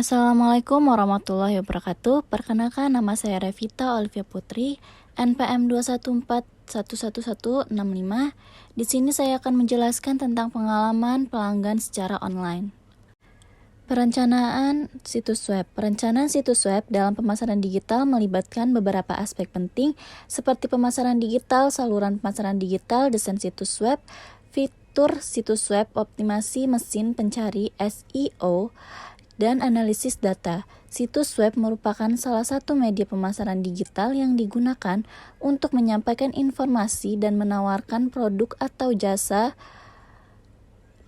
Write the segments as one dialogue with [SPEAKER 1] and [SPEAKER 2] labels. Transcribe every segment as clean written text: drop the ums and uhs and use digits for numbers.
[SPEAKER 1] Assalamualaikum warahmatullahi wabarakatuh. Perkenalkan, nama saya Revita Olivia Putri, NPM 214111165. Di sini saya akan menjelaskan tentang pengalaman pelanggan secara online. Perencanaan situs web. Perencanaan situs web dalam pemasaran digital melibatkan beberapa aspek penting seperti pemasaran digital, saluran pemasaran digital, desain situs web, fitur situs web, optimasi mesin pencari (SEO), dan analisis data. Situs web merupakan salah satu media pemasaran digital yang digunakan untuk menyampaikan informasi dan menawarkan produk atau jasa.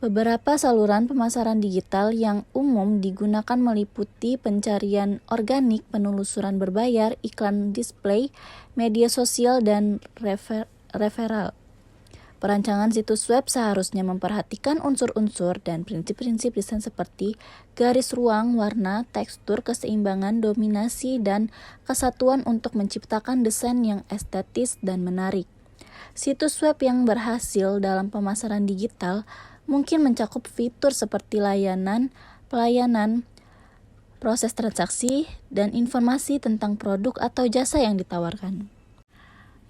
[SPEAKER 1] Beberapa saluran pemasaran digital yang umum digunakan meliputi pencarian organik, penelusuran berbayar, iklan display, media sosial, dan referral. Perancangan situs web seharusnya memperhatikan unsur-unsur dan prinsip-prinsip desain seperti garis ruang, warna, tekstur, keseimbangan, dominasi, dan kesatuan untuk menciptakan desain yang estetis dan menarik. Situs web yang berhasil dalam pemasaran digital mungkin mencakup fitur seperti pelayanan, proses transaksi, dan informasi tentang produk atau jasa yang ditawarkan.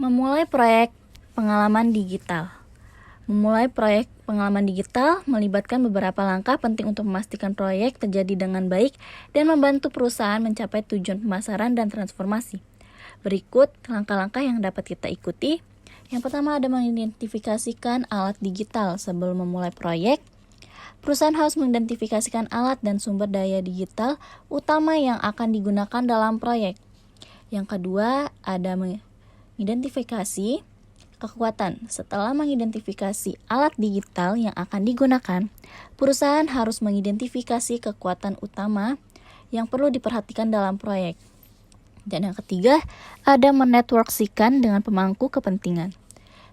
[SPEAKER 1] Memulai proyek pengalaman digital. Memulai proyek pengalaman digital melibatkan beberapa langkah penting untuk memastikan proyek terjadi dengan baik dan membantu perusahaan mencapai tujuan pemasaran dan transformasi. Berikut langkah-langkah yang dapat kita ikuti. Yang pertama ada mengidentifikasikan alat digital. Sebelum memulai proyek, perusahaan harus mengidentifikasikan alat dan sumber daya digital utama yang akan digunakan dalam proyek. Yang kedua ada mengidentifikasi kekuatan. Setelah mengidentifikasi alat digital yang akan digunakan, perusahaan harus mengidentifikasi kekuatan utama yang perlu diperhatikan dalam proyek. Dan yang ketiga, ada menetworksikan dengan pemangku kepentingan.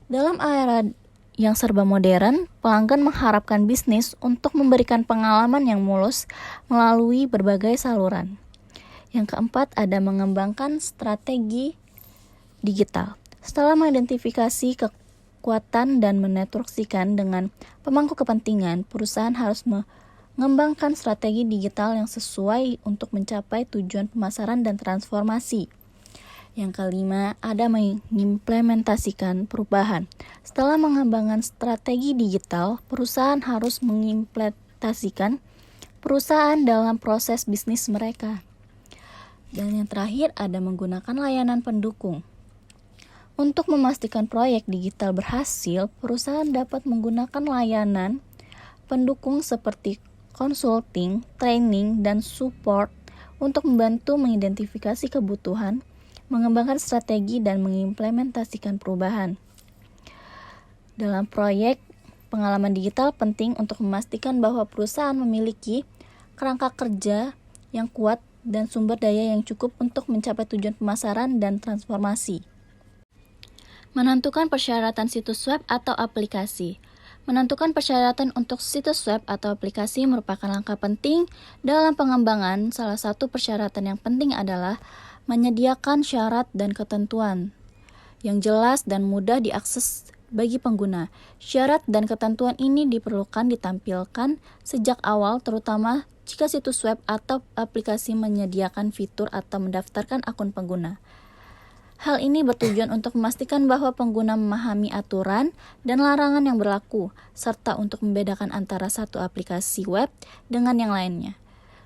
[SPEAKER 1] Dalam era yang serba modern, pelanggan mengharapkan bisnis untuk memberikan pengalaman yang mulus melalui berbagai saluran. Yang keempat, ada mengembangkan strategi digital. Setelah mengidentifikasi kekuatan dan menetworksikan dengan pemangku kepentingan, perusahaan harus mengembangkan strategi digital yang sesuai untuk mencapai tujuan pemasaran dan transformasi. Yang kelima, ada mengimplementasikan perubahan. Setelah mengembangkan strategi digital, perusahaan harus mengimplementasikan perusahaan dalam proses bisnis mereka. Dan yang terakhir, ada menggunakan layanan pendukung. Untuk memastikan proyek digital berhasil, perusahaan dapat menggunakan layanan pendukung seperti consulting, training, dan support untuk membantu mengidentifikasi kebutuhan, mengembangkan strategi, dan mengimplementasikan perubahan. Dalam proyek pengalaman digital penting untuk memastikan bahwa perusahaan memiliki kerangka kerja yang kuat dan sumber daya yang cukup untuk mencapai tujuan pemasaran dan transformasi. Menentukan persyaratan situs web atau aplikasi. Menentukan persyaratan untuk situs web atau aplikasi merupakan langkah penting dalam pengembangan. Salah satu persyaratan yang penting adalah menyediakan syarat dan ketentuan yang jelas dan mudah diakses bagi pengguna. Syarat dan ketentuan ini diperlukan ditampilkan sejak awal, terutama jika situs web atau aplikasi menyediakan fitur atau mendaftarkan akun pengguna. Hal ini bertujuan untuk memastikan bahwa pengguna memahami aturan dan larangan yang berlaku, serta untuk membedakan antara satu aplikasi web dengan yang lainnya.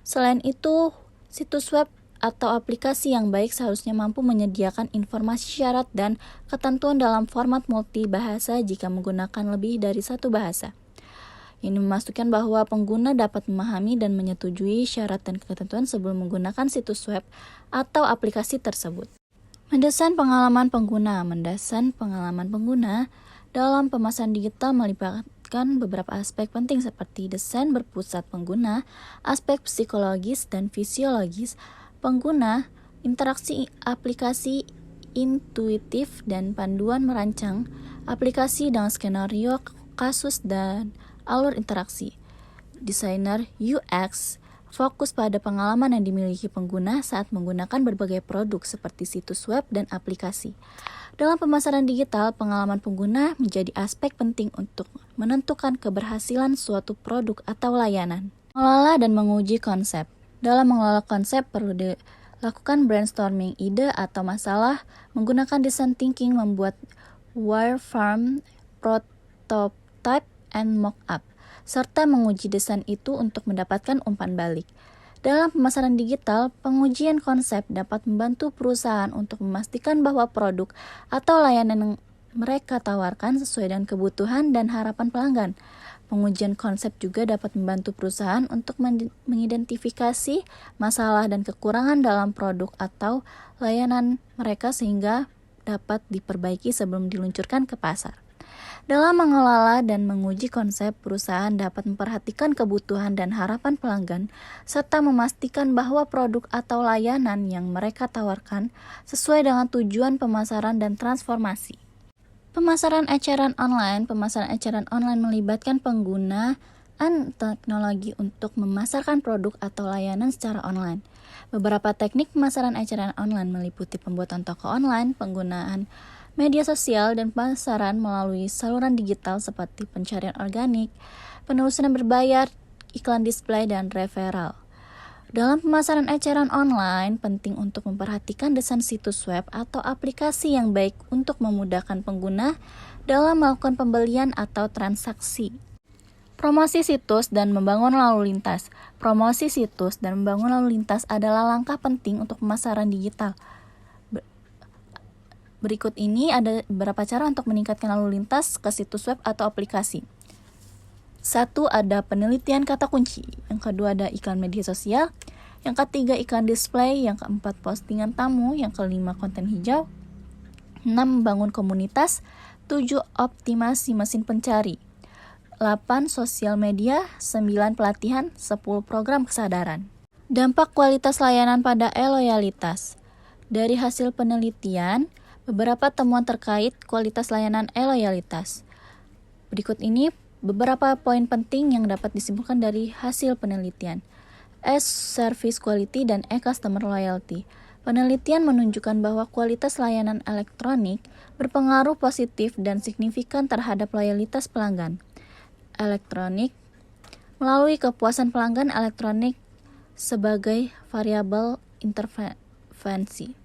[SPEAKER 1] Selain itu, situs web atau aplikasi yang baik seharusnya mampu menyediakan informasi syarat dan ketentuan dalam format multibahasa jika menggunakan lebih dari satu bahasa. Ini memastikan bahwa pengguna dapat memahami dan menyetujui syarat dan ketentuan sebelum menggunakan situs web atau aplikasi tersebut. Mendesain pengalaman pengguna. Mendesain pengalaman pengguna dalam pemasaran digital melibatkan beberapa aspek penting seperti desain berpusat pengguna, aspek psikologis dan fisiologis pengguna, interaksi aplikasi intuitif, dan panduan merancang aplikasi dengan skenario kasus dan alur interaksi. Desainer UX fokus pada pengalaman yang dimiliki pengguna saat menggunakan berbagai produk seperti situs web dan aplikasi. Dalam pemasaran digital, pengalaman pengguna menjadi aspek penting untuk menentukan keberhasilan suatu produk atau layanan. Mengelola dan menguji konsep. Dalam mengelola konsep perlu dilakukan brainstorming ide atau masalah, menggunakan design thinking, membuat wireframe, prototype, and mock-up, serta menguji desain itu untuk mendapatkan umpan balik. Dalam pemasaran digital, pengujian konsep dapat membantu perusahaan untuk memastikan bahwa produk atau layanan yang mereka tawarkan sesuai dengan kebutuhan dan harapan pelanggan. Pengujian konsep juga dapat membantu perusahaan untuk mengidentifikasi masalah dan kekurangan dalam produk atau layanan mereka sehingga dapat diperbaiki sebelum diluncurkan ke pasar. Dalam mengelola dan menguji konsep, perusahaan dapat memperhatikan kebutuhan dan harapan pelanggan, serta memastikan bahwa produk atau layanan yang mereka tawarkan sesuai dengan tujuan pemasaran dan transformasi. Pemasaran eceran online melibatkan penggunaan teknologi untuk memasarkan produk atau layanan secara online. Beberapa teknik pemasaran eceran online meliputi pembuatan toko online, penggunaan media sosial, dan pemasaran melalui saluran digital seperti pencarian organik, penelusuran berbayar, iklan display, dan referral. Dalam pemasaran eceran online, penting untuk memperhatikan desain situs web atau aplikasi yang baik untuk memudahkan pengguna dalam melakukan pembelian atau transaksi. Promosi situs dan membangun lalu lintas. Promosi situs dan membangun lalu lintas adalah langkah penting untuk pemasaran digital. Berikut ini ada beberapa cara untuk meningkatkan lalu lintas ke situs web atau aplikasi. 1. Ada penelitian kata kunci. Yang kedua ada iklan media sosial. Yang ketiga iklan display. Yang keempat postingan tamu. Yang kelima konten hijau. 6. Membangun komunitas. 7. Optimasi mesin pencari. 8. Sosial media. 9. Pelatihan. 10. Program kesadaran. Dampak kualitas layanan pada e-loyalitas. Dari hasil penelitian, beberapa temuan terkait kualitas layanan e-loyalitas. Berikut ini beberapa poin penting yang dapat disimpulkan dari hasil penelitian. E-service quality dan e-customer loyalty. Penelitian menunjukkan bahwa kualitas layanan elektronik berpengaruh positif dan signifikan terhadap loyalitas pelanggan elektronik melalui kepuasan pelanggan elektronik sebagai variabel intervensi.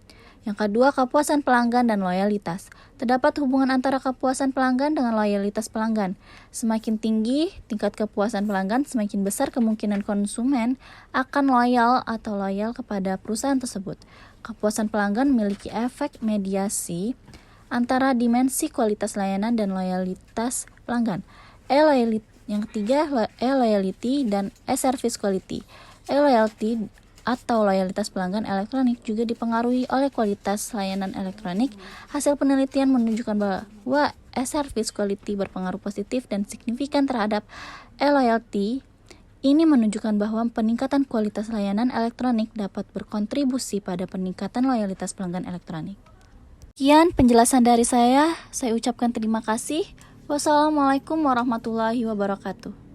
[SPEAKER 1] Yang kedua, kepuasan pelanggan dan loyalitas. Terdapat hubungan antara kepuasan pelanggan dengan loyalitas pelanggan. Semakin tinggi tingkat kepuasan pelanggan, semakin besar kemungkinan konsumen akan loyal atau loyal kepada perusahaan tersebut. Kepuasan pelanggan memiliki efek mediasi antara dimensi kualitas layanan dan loyalitas pelanggan. Yang ketiga, e-loyalty dan e-service quality. E-loyalty atau loyalitas pelanggan elektronik juga dipengaruhi oleh kualitas layanan elektronik. Hasil penelitian menunjukkan bahwa e-service quality berpengaruh positif dan signifikan terhadap e-loyalty. Ini menunjukkan bahwa peningkatan kualitas layanan elektronik dapat berkontribusi pada peningkatan loyalitas pelanggan elektronik. Sekian penjelasan dari saya ucapkan terima kasih. Wassalamualaikum warahmatullahi wabarakatuh.